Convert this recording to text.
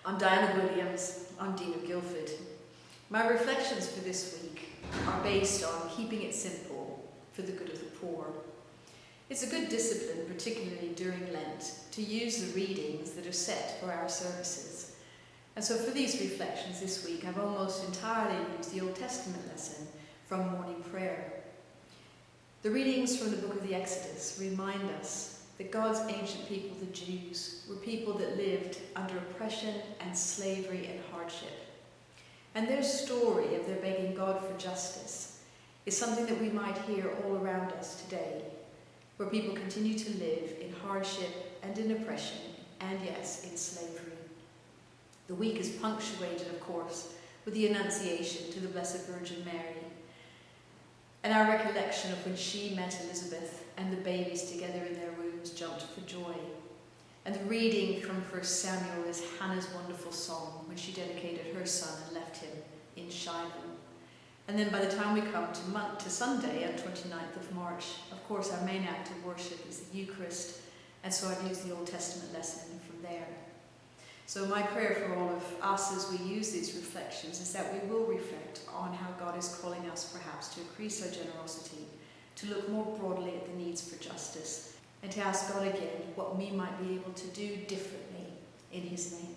I'm Dianna Gwilliams, I'm Dean of Guildford. My reflections for this week are based on keeping it simple for the good of the poor. It's a good discipline, particularly during Lent, to use the readings that are set for our services. And so for these reflections this week, I've almost entirely used the Old Testament lesson from morning prayer. The readings from the book of the Exodus remind us that God's ancient people, the Jews, were people that lived under oppression and slavery and hardship. And their story of their begging God for justice is something that we might hear all around us today, where people continue to live in hardship and in oppression, and yes, in slavery. The week is punctuated, of course, with the Annunciation to the Blessed Virgin Mary, and our recollection of when she met Elizabeth and the babies together in their wombs jumped for joy. And the reading from 1 Samuel is Hannah's wonderful song when she dedicated her son and left him in Shiloh. And then by the time we come to Sunday, on 29th of March, of course our main act of worship is the Eucharist, and so I've used the Old Testament lesson from there. So my prayer for all of us as we use these reflections is that we will reflect on how God is calling us perhaps to increase our generosity, to look more broadly at the needs for justice, and to ask God again what we might be able to do differently in His name.